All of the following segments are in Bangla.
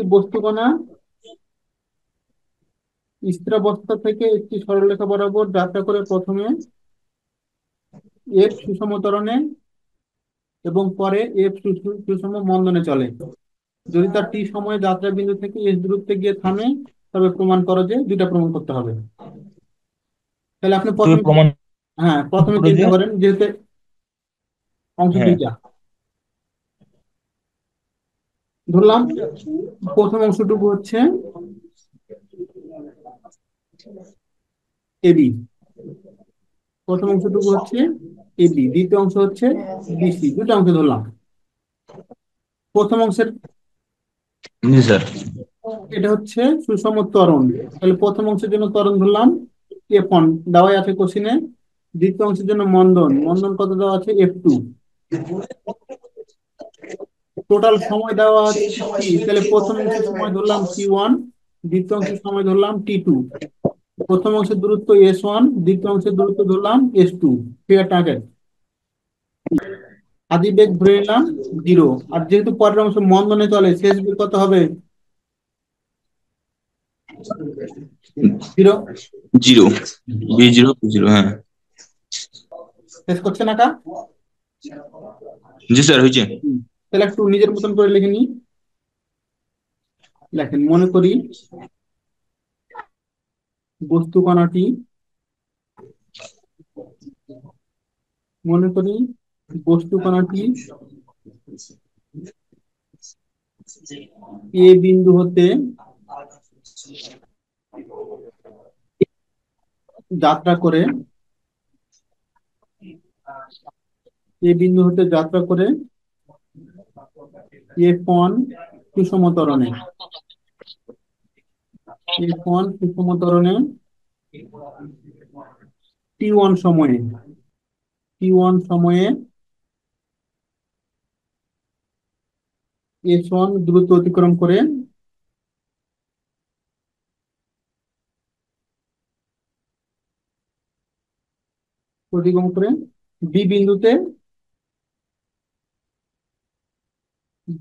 একটি বস্তুকণা স্থিরাবস্থা থেকে একটি সরলরেখা বরাবর যাত্রা করে প্রথমে এফ সুষম ত্বরণে এবং পরে এফ সুষম মন্দনে চলে। যদি তার টি সময়ে যাত্রা বিন্দু থেকে এস দূরত্বে গিয়ে থামে, তবে প্রমাণ করো যে, দুইটা প্রমাণ করতে হবে। তাহলে আপনি তুমি প্রথমে, প্রমাণ হ্যাঁ প্রথমে করো যে। চিন্তা করেন, যেহেতু অংশ হ্যাঁ। দুইটা ধরলাম। প্রথম অংশটুকু হচ্ছে এবি, প্রথম অংশটুকু হচ্ছে এবি, দ্বিতীয় অংশ হচ্ছে বিসি, দুটো অংশ ধরলাম। প্রথম অংশের জি স্যার। এটা হচ্ছে সুষম ত্বরণ। তাহলে প্রথম অংশের জন্য ত্বরণ ধরলাম F1, দেওয়াই আছে কোশ্চিনে। দ্বিতীয় অংশের জন্য মন্দন, মন্দন কত দেওয়া আছে, F2। টোটাল সময় দেওয়া আছে টি, তাহলে প্রথম অংশের সময় ধরলাম T1, দ্বিতীয় অংশের সময় ধরলাম T2। প্রথম অংশের দূরত্ব S1, দ্বিতীয় অংশের দূরত্ব ধরলাম S2। Clear target. আদি বেগ ধরে নিলাম 0। আর যেহেতু পরের অংশ মন্দনে চলে, শেষ বেগ কত হবে, 0। জিরো। বি জিরো হ্যাঁ। শেষ করছে না কা? জি স্যার হয়েছে। তাহলে একটু নিজের মতন করে লিখে নিই। লেখেন, মনে করি বস্তু কণাটি, মনে করি বস্তু কণাটি এ বিন্দু হতে যাত্রা করে, এ বিন্দু হতে যাত্রা করে F1 সুষম ত্বরণে, F1 সুষম ত্বরণে T1 সময়ে, T1 সময়ে S1 দ্রুত অতিক্রম করে অতিক্রম করে বি বিন্দুতে,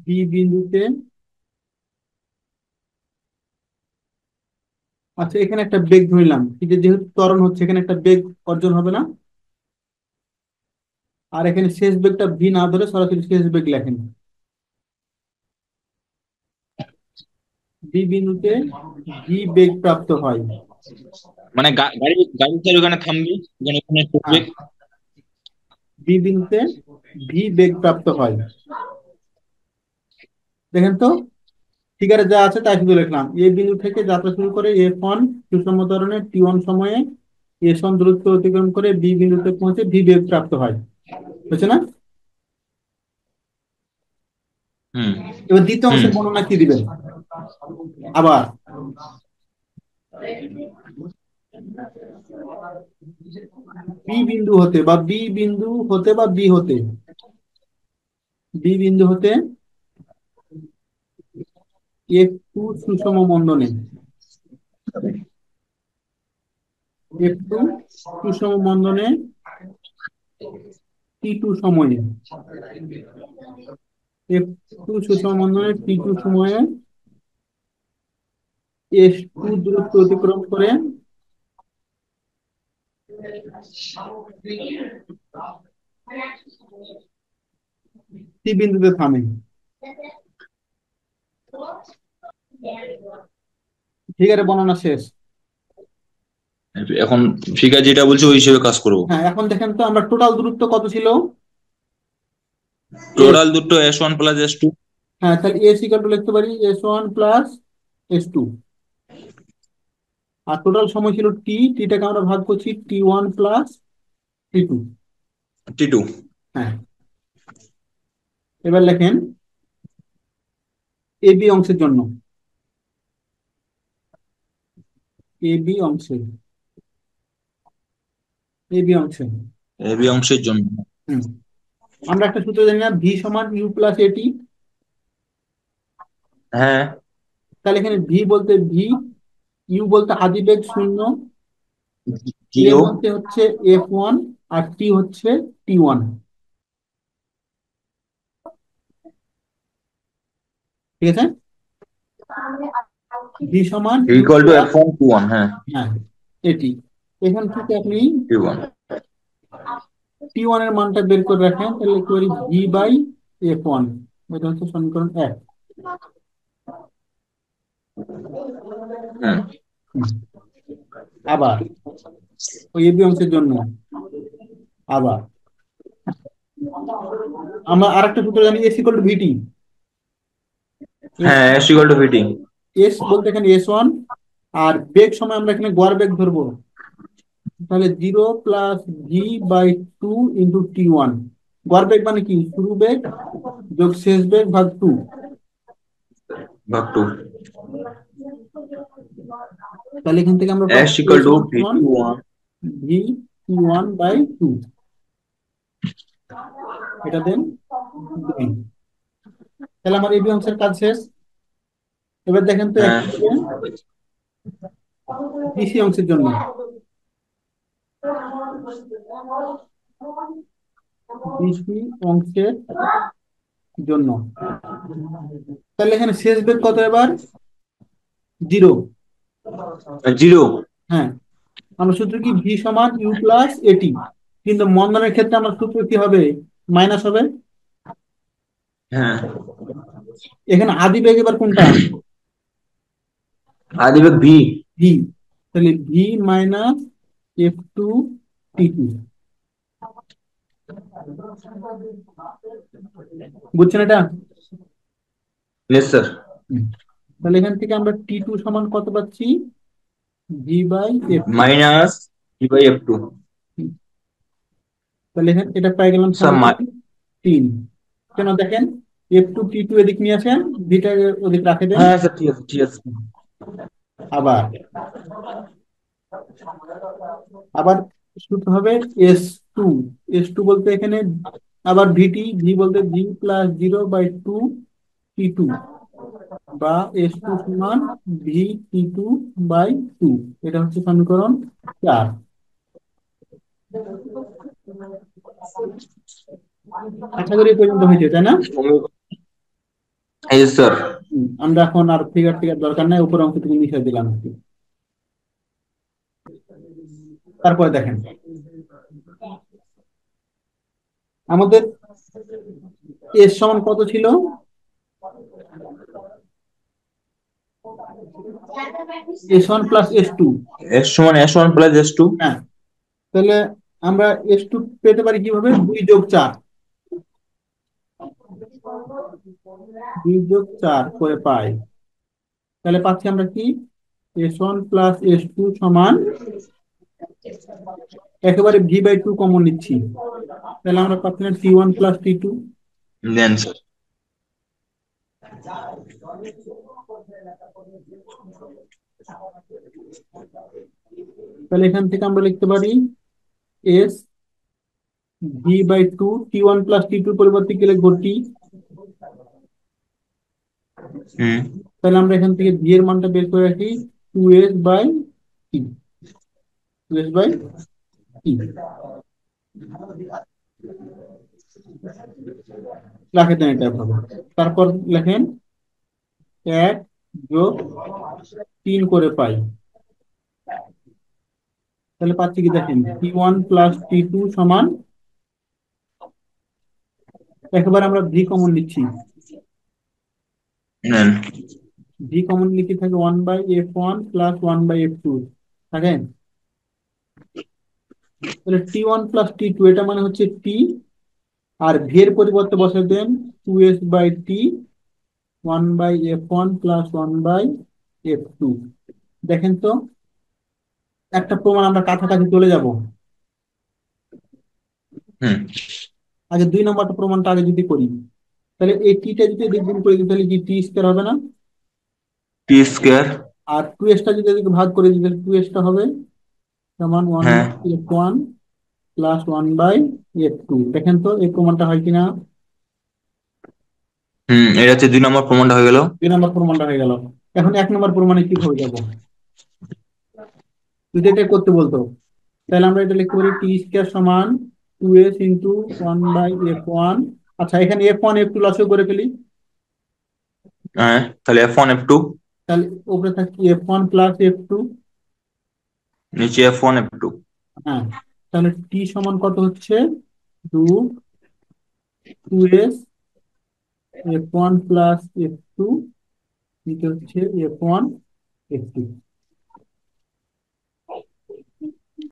বি বিন্দুতে, আচ্ছা এখানে একটা বেগ ধরলাম, কিন্তু যেহেতু ত্বরণ হচ্ছে এখানে একটা বেগ অর্জন হবে না। আর এখানে শেষ বেগটা ভি না ধরে সরাসরি শেষ বেগ লেখেন। বি বিন্দুতে ভি বেগ প্রাপ্ত হয়। মানে গাড়ি গাড়ি স্যার ওখানে থামবি, ওখানে ওখানে থাকবে। হ্যাঁ, বি বিন্দুতে ভি বেগ প্রাপ্ত হয়। দেখেন তো, ফিগারে যা আছে তাই শুধু লিখলাম। এ বিন্দু থেকে যাত্রা শুরু করে F1 সুষম ত্বরণে T1 সময়ে S1 দূরত্ব অতিক্রম করে বি বিন্দুতে পৌঁছে ভি বেগ প্রাপ্ত হয়। বুঝছে না? হুম। এবার দ্বিতীয় হুম। অংশের বর্ণনা কি দিবেন? আবার বি বিন্দু হতে বা বি বিন্দু হতে বা বি হতে, বি বিন্দু হতে একটু সুষম মন্দনে, একটু সুষম মন্দনে T2 সময়ে, একটু সুষম মন্দনে T2 সময়ে S2 দূরত্ব অতিক্রম করে সি বিন্দুতে থামে। ঠিক আছে, বর্ণনা শেষ। এখন ফিগার যেটা বলছে ওই হিসেবে কাজ করব। হ্যাঁ, এখন দেখেন তো আমরা টোটাল দূরত্ব কত ছিল, এস। টোটাল দুটো S1 + S2। হ্যাঁ, তাহলে এস ইকাল টু লিখতে পারি S1 প্লাস S2। আর টোটাল সময় ছিল টি, টিটাকে আমরা ভাগ করছি T1 প্লাস T2। T2। হ্যাঁ, এবার লেখেন এবি অংশের জন্য, এবি অংশে, এবি অংশে। এবি অংশের জন্য। হুম, আমরা একটা সূত্র জানি না, ভি সমান ইউ প্লাস এটি। হ্যাঁ। তাহলে এখানে ভি বলতে ভি, ইউ বলতে আদি বেগ 0, এ জিরো। বলতে হচ্ছে F1, আর টি হচ্ছে T1। ঠিক আছে? ভি সমান U equal to plus, F one two one, হ্যাঁ, হ্যাঁ এটি। এখান থেকে আপনি টু ওয়ান। টি ওয়ান এর মানটা বের করে রাখেন, তাহলে লিখতে পারি ভি বাই এফ ওয়ান। এটা হচ্ছে সমীকরণ এক। হুম। হুম। আবার ওই এবি অংশের জন্য আবার আমরা আরেকটা সূত্র জানি, S equal to VT. S, হ্যাঁ, S equal to VT. S বলতে এখানে এস ওয়ান, আর বেগ সময় আমরা এখানে গড় বেগ ধরবো, তাহলে 0 + v/2 ইন্টু টি ওয়ান। গড় বেগ মানে কি, শুরু বেগ যোগ শেষ বেগ ভাগ টু। ভাগ টু। তাহলে এখান থেকে আমরা এস পাচ্ছি ইকুয়াল এস টু ওয়ান সমান VT one. V T one by two. এটা দেন 2। তাহলে আমার এবি অংশের কাজ শেষ। এবার দেখেন তো হ্যাঁ। একইভাবে বিসি অংশের জন্য। বিসি অংশের জন্য তাহলে এখানে শেষ বেগ কত এবার, 0। জিরো। হ্যাঁ, আমরা সূত্র কি, ভি সমান ইউ প্লাস এটি, কিন্তু মন্দনের ক্ষেত্রে আমার সূত্র কি হবে, মাইনাস হবে। হ্যাঁ। এখানে আদি বেগ এবার কোনটা, আদিবেগ ভি। ভি। তাহলে ভি মাইনাস F2 T2। বুঝছেন এটা? Yes sir. হুম। তাহলে এখান থেকে আমরা T2 সমান কত পাচ্ছি, V/F2। Minus V by F two. তাহলে এখানে এটা পেয়ে গেলাম স্যার সমীকরণ 3। কেন দেখেন, F2 T2 এদিক নিয়ে আসেন, ভিটা ওদিক রাখে দেন। হ্যাঁ স্যার, ঠিক আছে ঠিক আছে। আবার আবার সূত্র হবে S2। S2 বলতে এখানে আবার ভিটি, ভি বলতে V+0/2 T2, বা S2 সমান V T2/2। এটা হচ্ছে সমীকরণ 4। আশা করি এ পর্যন্ত হয়েছে, তাই না? Yes sir. আমরা এখন আর ফিগার টিগার দরকার নাই, উপর অংশ থেকে মিশিয়ে দিলাম একটু। তারপরে দেখেন আমাদের এস সমান কত ছিল, S1 + S2। এস সমান S one plus S two. হ্যাঁ, তাহলে আমরা S2 পেতে পারি কিভাবে, 2 + 4। 2 + 4 করে পাই। তাহলে পাচ্ছি আমরা কি, S1 + S2 সমান, একেবারে V/2 কমন নিচ্ছি, তাহলে আমরা পাচ্ছি না T1 + T2। দেন স্যার। তাহলে এখান থেকে আমরা লিখতে পারি এস V/2, T1 + T2 পরিবর্তে কি লিখবো, টি। হুম। তাহলে আমরা এখান থেকে ভি এর মানটা বের করে রাখি, 2s/T, 2s/T। রাখে দেন এটা ভাবে। তারপর লেখেন 1 + 3 করে পাই। তাহলে পাচ্ছি কি দেখেন, T1 + T2 সমান, একেবারে আমরা ভি কমন নিচ্ছি। নেন। ভি কমন নিতে থাকে 1/F1 + 1/F2 থাকে। তাহলে T1 + T2 এটা মানে হচ্ছে টি, আর ভি এর পরিবর্তে বসে দেন 2s/T, 1/F1 + 1/F2। দেখেন তো, একটা প্রমাণ আমরা কাছাকাছি চলে যাব। হুম। আগে 2 নম্বরটা প্রমাণটা আগে যদি করি, তাহলে এই টিটা যদি এদিক গুণ করে দিই, তাহলে কি টি স্কোয়ার হবে না? টি স্কোয়ার। আর 2s যদি এদিকে ভাগ করে দিই, তাহলে 2s হবে সমান ওয়ান হ্যাঁ। By F one plus 1/F2। দেখেন তো এই প্রমাণটা হয় কিনা। হুম, এটা হচ্ছে 2 নম্বর প্রমাণটা হয়ে গেল। 2 নম্বর প্রমাণটা হয়ে গেল। এখন 1 নম্বর প্রমাণে কিভাবে যাব, যদি এটা করতে বলতো, তাহলে আমরা এটা লিখতে পারি টি স্কোয়ার সমান 2s × 1/F1। আচ্ছা, এখানে F1 F2 লসও করে ফেলি। হ্যাঁ, তাহলে এফ ওয়ান এফ টু। তাহলে উপরে থাকছে F1 + F2। নিচে F1 F2। হ্যাঁ, তাহলে টি সমান কত হচ্ছে? Two two S F1 + F2, নিচে হচ্ছে F1 F2।